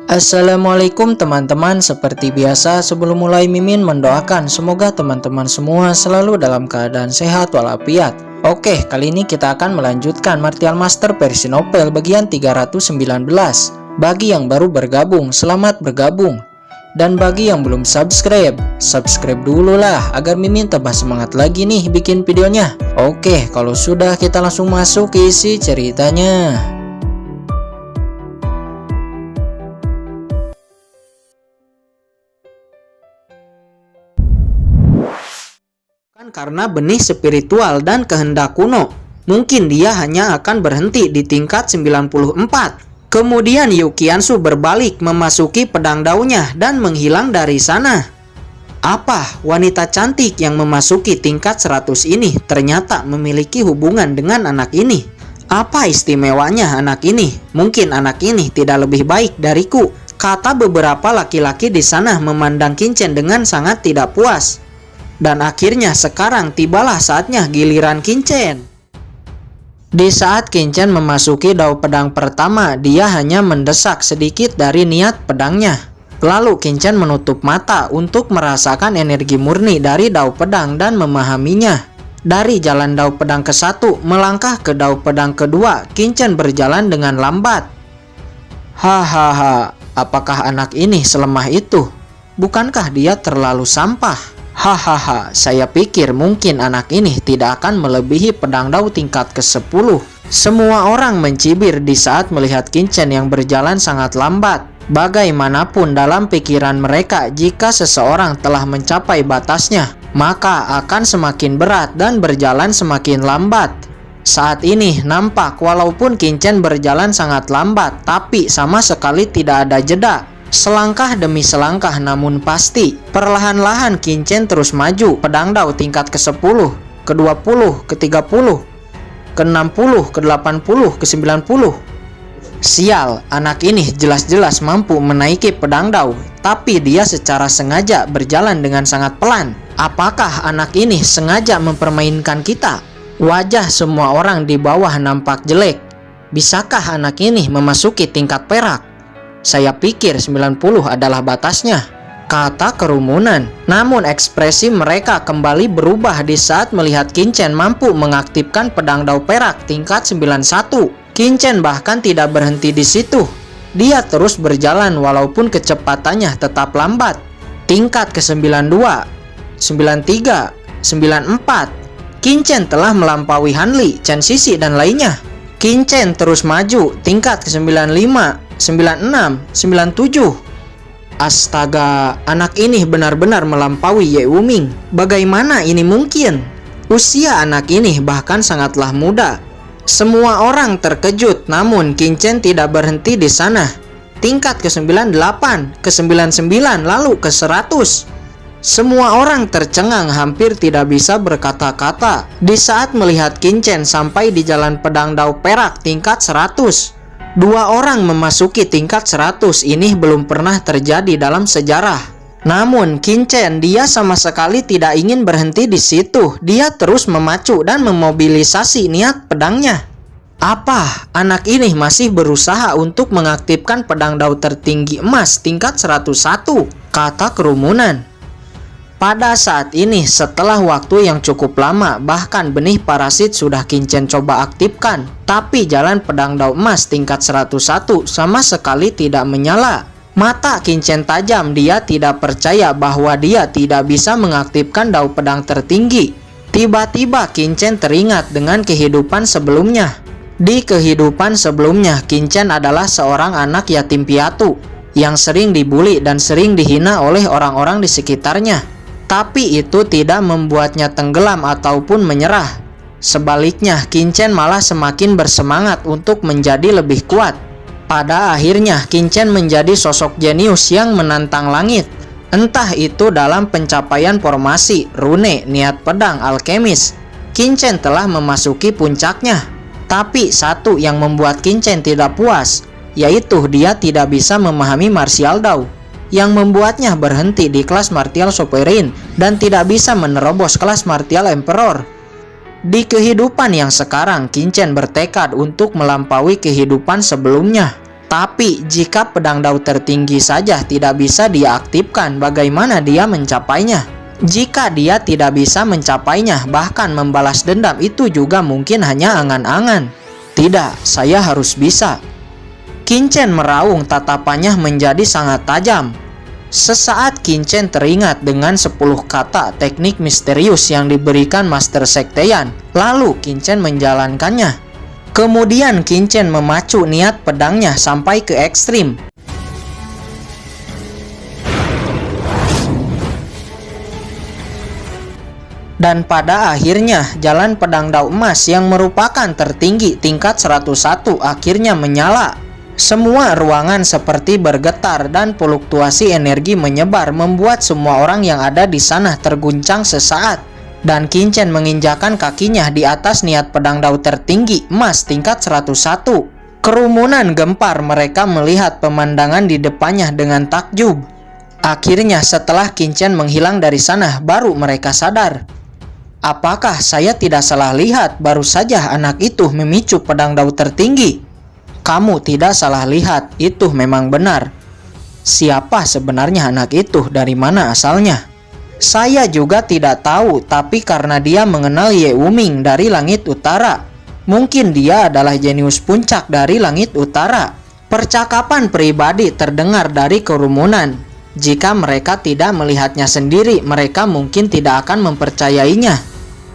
Assalamualaikum teman-teman, seperti biasa sebelum mulai Mimin mendoakan semoga teman-teman semua selalu dalam keadaan sehat walafiat. Oke, kali ini kita akan melanjutkan Martial Master versi novel bagian 319. Bagi yang baru bergabung, selamat bergabung. Dan bagi yang belum subscribe dulu lah agar Mimin tambah semangat lagi nih bikin videonya. Oke, kalau sudah kita langsung masuk ke isi ceritanya. Karena benih spiritual dan kehendak kuno, mungkin dia hanya akan berhenti di tingkat 94. Kemudian Yu Qianzu berbalik memasuki pedang daunya dan menghilang dari sana. Apa wanita cantik yang memasuki tingkat 100 ini ternyata memiliki hubungan dengan anak ini? Apa istimewanya anak ini? Mungkin anak ini tidak lebih baik dariku, kata beberapa laki-laki di sana memandang Qin Chen dengan sangat tidak puas. Dan akhirnya sekarang tibalah saatnya giliran Qin Chen. Di saat Qin Chen memasuki dao pedang pertama, dia hanya mendesak sedikit dari niat pedangnya. Lalu Qin Chen menutup mata untuk merasakan energi murni dari dao pedang dan memahaminya. Dari jalan dao pedang ke-1 melangkah ke dao pedang kedua, Qin Chen berjalan dengan lambat. Hahaha, apakah anak ini selemah itu? Bukankah dia terlalu sampah? Hahaha, saya pikir mungkin anak ini tidak akan melebihi pedang dao tingkat ke-10. Semua orang mencibir di saat melihat Qin Chen yang berjalan sangat lambat. Bagaimanapun dalam pikiran mereka, jika seseorang telah mencapai batasnya, maka akan semakin berat dan berjalan semakin lambat. Saat ini nampak walaupun Qin Chen berjalan sangat lambat, tapi sama sekali tidak ada jeda. Selangkah demi selangkah, namun pasti perlahan-lahan Qin Chen terus maju. Pedang dao tingkat ke-10, ke-20, ke-30, ke-60, ke-80, ke-90. Sial, anak ini jelas-jelas mampu menaiki pedang dao, tapi dia secara sengaja berjalan dengan sangat pelan. Apakah anak ini sengaja mempermainkan kita? Wajah semua orang di bawah nampak jelek. Bisakah anak ini memasuki tingkat perak? Saya pikir 90 adalah batasnya, kata kerumunan. Namun ekspresi mereka kembali berubah di saat melihat Qin Chen mampu mengaktifkan pedang dao perak tingkat 91. Qin Chen bahkan tidak berhenti di situ. Dia terus berjalan walaupun kecepatannya tetap lambat. Tingkat ke-92, 93, 94. Qin Chen telah melampaui Han Li, Chen Sisi dan lainnya. Qin Chen terus maju, tingkat ke-95, 96, 97. Astaga, anak ini benar-benar melampaui Ye Wuming. Bagaimana ini mungkin? Usia anak ini bahkan sangatlah muda. Semua orang terkejut, namun Qin Chen tidak berhenti di sana. Tingkat ke-98, ke-99, lalu ke-100. Semua orang tercengang, hampir tidak bisa berkata-kata di saat melihat Qin Chen sampai di jalan pedang dao perak tingkat 100. Dua orang memasuki tingkat 100 ini belum pernah terjadi dalam sejarah. Namun Qin Chen, dia sama sekali tidak ingin berhenti di situ. Dia terus memacu dan memobilisasi niat pedangnya. Apa? Anak ini masih berusaha untuk mengaktifkan pedang dao tertinggi emas tingkat 101, kata kerumunan. Pada saat ini, setelah waktu yang cukup lama, bahkan benih parasit sudah Qin Chen coba aktifkan, tapi jalan pedang dao emas tingkat 101 sama sekali tidak menyala. Mata Qin Chen tajam, dia tidak percaya bahwa dia tidak bisa mengaktifkan dao pedang tertinggi. Tiba-tiba Qin Chen teringat dengan kehidupan sebelumnya. Di kehidupan sebelumnya, Qin Chen adalah seorang anak yatim piatu yang sering dibuli dan sering dihina oleh orang-orang di sekitarnya. Tapi itu tidak membuatnya tenggelam ataupun menyerah. Sebaliknya, Qin Chen malah semakin bersemangat untuk menjadi lebih kuat. Pada akhirnya, Qin Chen menjadi sosok jenius yang menantang langit. Entah itu dalam pencapaian formasi, rune, niat pedang, alkemis. Qin Chen telah memasuki puncaknya. Tapi satu yang membuat Qin Chen tidak puas, yaitu dia tidak bisa memahami martial dao, yang membuatnya berhenti di kelas martial sovereign dan tidak bisa menerobos kelas martial emperor. Di kehidupan yang sekarang, Qin Chen bertekad untuk melampaui kehidupan sebelumnya. Tapi jika pedang dao tertinggi saja tidak bisa dia aktifkan, bagaimana dia mencapainya? Jika dia tidak bisa mencapainya, bahkan membalas dendam, itu juga mungkin hanya angan-angan. Tidak, saya harus bisa. Qin Chen meraung, tatapannya menjadi sangat tajam. Sesaat Qin Chen teringat dengan 10 kata teknik misterius yang diberikan Master Sekteyan. Lalu Qin Chen menjalankannya. Kemudian Qin Chen memacu niat pedangnya sampai ke ekstrim. Dan pada akhirnya jalan pedang dao emas yang merupakan tertinggi tingkat 101 akhirnya menyala. Semua ruangan seperti bergetar dan fluktuasi energi menyebar, membuat semua orang yang ada di sana terguncang sesaat. Dan Qin Chen menginjakan kakinya di atas niat pedang dao tertinggi emas tingkat 101. Kerumunan gempar, mereka melihat pemandangan di depannya dengan takjub. Akhirnya setelah Qin Chen menghilang dari sana, baru mereka sadar. Apakah saya tidak salah lihat? Baru saja anak itu memicu pedang dao tertinggi. Kamu tidak salah lihat, itu memang benar. Siapa sebenarnya anak itu? Dari mana asalnya? Saya juga tidak tahu, tapi karena dia mengenal Ye Wuming dari langit utara, mungkin dia adalah jenius puncak dari langit utara. Percakapan pribadi terdengar dari kerumunan. Jika mereka tidak melihatnya sendiri, mereka mungkin tidak akan mempercayainya.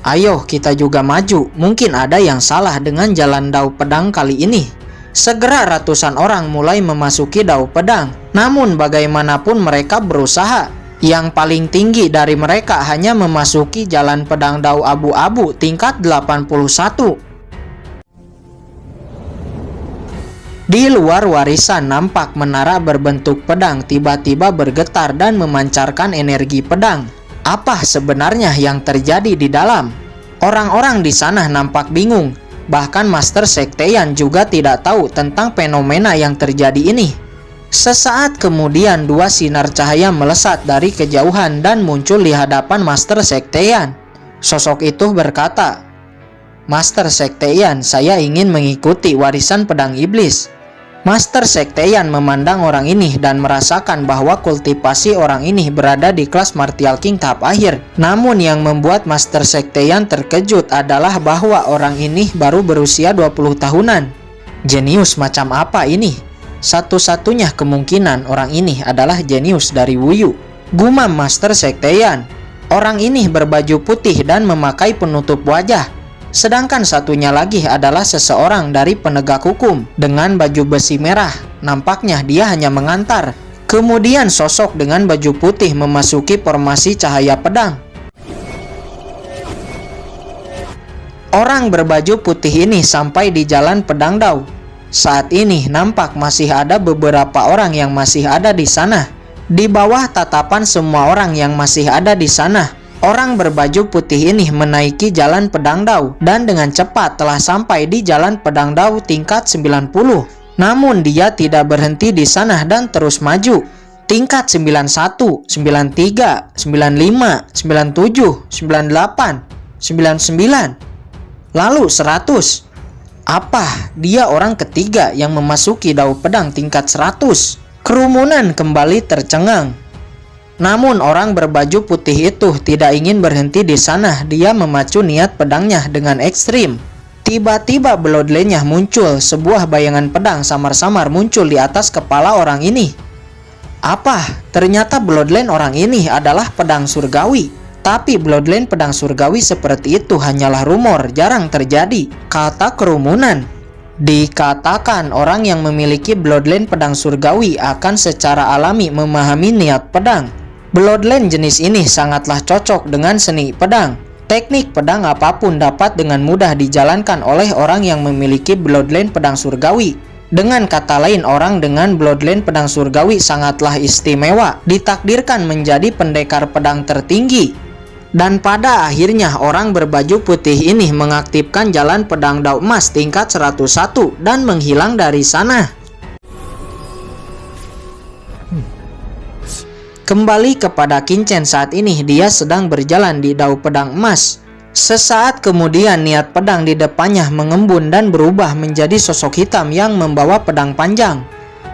Ayo kita juga maju, mungkin ada yang salah dengan jalan dao pedang kali ini. Segera ratusan orang mulai memasuki dao pedang. Namun bagaimanapun mereka berusaha, yang paling tinggi dari mereka hanya memasuki jalan pedang dao abu-abu tingkat 81. Di luar warisan nampak menara berbentuk pedang tiba-tiba bergetar dan memancarkan energi pedang. Apa sebenarnya yang terjadi di dalam? Orang-orang di sana nampak bingung. Bahkan Master Sekteyan juga tidak tahu tentang fenomena yang terjadi ini. Sesaat kemudian 2 sinar cahaya melesat dari kejauhan dan muncul di hadapan Master Sekteyan. Sosok itu berkata, "Master Sekteyan, saya ingin mengikuti warisan pedang iblis." Master Sekteyan memandang orang ini dan merasakan bahwa kultivasi orang ini berada di kelas Martial King tahap akhir. Namun yang membuat Master Sekteyan terkejut adalah bahwa orang ini baru berusia 20 tahunan. Jenius macam apa ini? Satu-satunya kemungkinan orang ini adalah jenius dari Wuyu, gumam Master Sekteyan. Orang ini berbaju putih dan memakai penutup wajah. Sedangkan satunya lagi adalah seseorang dari penegak hukum dengan baju besi merah. Nampaknya dia hanya mengantar. Kemudian sosok dengan baju putih memasuki formasi cahaya pedang. Orang berbaju putih ini sampai di jalan pedang dao. Saat ini nampak masih ada beberapa orang yang masih ada di sana. Di bawah tatapan semua orang yang masih ada di sana, orang berbaju putih ini menaiki jalan pedang dao dan dengan cepat telah sampai di jalan pedang dao tingkat 90. Namun dia tidak berhenti di sana dan terus maju. Tingkat 91, 93, 95, 97, 98, 99, lalu 100. Apa? Dia orang ketiga yang memasuki dao pedang tingkat 100. Kerumunan kembali tercengang. Namun orang berbaju putih itu tidak ingin berhenti di sana. Dia memacu niat pedangnya dengan ekstrim. Tiba-tiba bloodline-nya muncul. Sebuah bayangan pedang samar-samar muncul di atas kepala orang ini. Apa? Ternyata bloodline orang ini adalah pedang surgawi. Tapi bloodline pedang surgawi seperti itu hanyalah rumor, jarang terjadi, kata kerumunan. Dikatakan orang yang memiliki bloodline pedang surgawi akan secara alami memahami niat pedang. Bloodline jenis ini sangatlah cocok dengan seni pedang. Teknik pedang apapun dapat dengan mudah dijalankan oleh orang yang memiliki bloodline pedang surgawi. Dengan kata lain, orang dengan bloodline pedang surgawi sangatlah istimewa, ditakdirkan menjadi pendekar pedang tertinggi. Dan pada akhirnya orang berbaju putih ini mengaktifkan jalan pedang dao emas tingkat 101 dan menghilang dari sana. Kembali kepada Qin Chen, saat ini dia sedang berjalan di dao pedang emas. Sesaat kemudian niat pedang di depannya mengembun dan berubah menjadi sosok hitam yang membawa pedang panjang.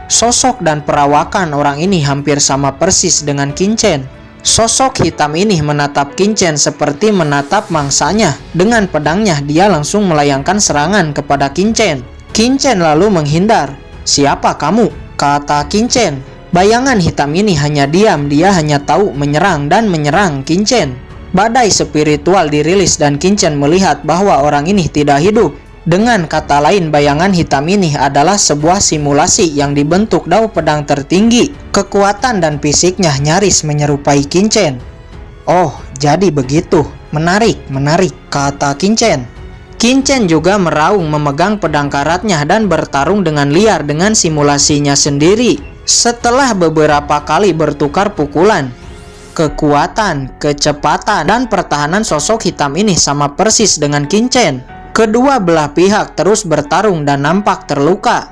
Sosok dan perawakan orang ini hampir sama persis dengan Qin-Chen. Sosok hitam ini menatap Qin-Chen seperti menatap mangsanya. Dengan pedangnya dia langsung melayangkan serangan kepada Qin-Chen. Qin-Chen lalu menghindar. "Siapa kamu?" kata Qin-Chen. Bayangan hitam ini hanya diam, dia hanya tahu menyerang dan menyerang Qin-Chen. Badai spiritual dirilis dan Qin-Chen melihat bahwa orang ini tidak hidup. Dengan kata lain, bayangan hitam ini adalah sebuah simulasi yang dibentuk dao pedang tertinggi. Kekuatan dan fisiknya nyaris menyerupai Qin-Chen. "Oh, jadi begitu. Menarik, kata Qin-Chen. Qin-Chen juga meraung memegang pedang karatnya dan bertarung dengan liar dengan simulasinya sendiri. Setelah beberapa kali bertukar pukulan, kekuatan, kecepatan, dan pertahanan sosok hitam ini sama persis dengan Qin-Chen. Kedua belah pihak terus bertarung dan nampak terluka.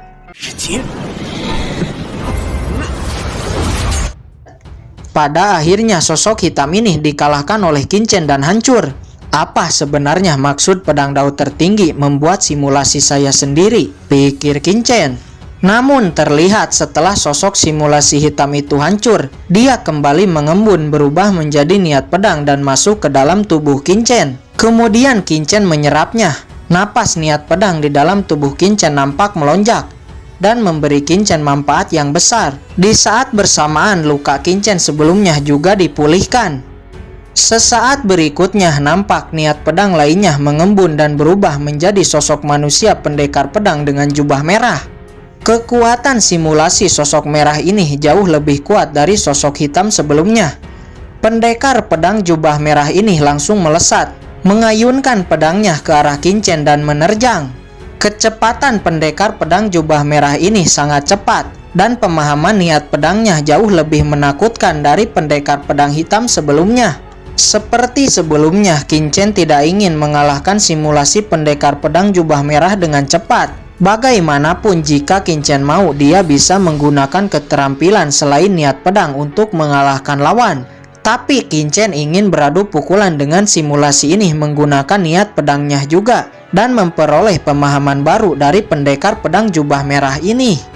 Pada akhirnya sosok hitam ini dikalahkan oleh Qin-Chen dan hancur. Apa sebenarnya maksud pedang dao tertinggi membuat simulasi saya sendiri? Pikir Qin-Chen. Namun terlihat setelah sosok simulasi hitam itu hancur, dia kembali mengembun berubah menjadi niat pedang dan masuk ke dalam tubuh Qin-Chen. Kemudian Qin-Chen menyerapnya. Napas niat pedang di dalam tubuh Qin-Chen nampak melonjak dan memberi Qin-Chen manfaat yang besar. Di saat bersamaan luka Qin-Chen sebelumnya juga dipulihkan. Sesaat berikutnya nampak niat pedang lainnya mengembun dan berubah menjadi sosok manusia pendekar pedang dengan jubah merah. Kekuatan simulasi sosok merah ini jauh lebih kuat dari sosok hitam sebelumnya. Pendekar pedang jubah merah ini langsung melesat, mengayunkan pedangnya ke arah Qin-Chen dan menerjang. Kecepatan pendekar pedang jubah merah ini sangat cepat dan pemahaman niat pedangnya jauh lebih menakutkan dari pendekar pedang hitam sebelumnya. Seperti sebelumnya, Qin-Chen tidak ingin mengalahkan simulasi pendekar pedang jubah merah dengan cepat. Bagaimanapun jika Qin-Chen mau, dia bisa menggunakan keterampilan selain niat pedang untuk mengalahkan lawan. Tapi Qin-Chen ingin beradu pukulan dengan simulasi ini menggunakan niat pedangnya juga dan memperoleh pemahaman baru dari pendekar pedang jubah merah ini.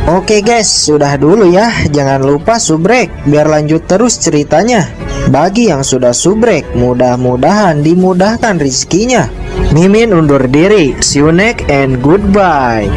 Oke guys, sudah dulu ya. Jangan lupa subrek biar lanjut terus ceritanya. Bagi yang sudah subrek, mudah-mudahan dimudahkan rezekinya. Mimin undur diri. See you next and goodbye.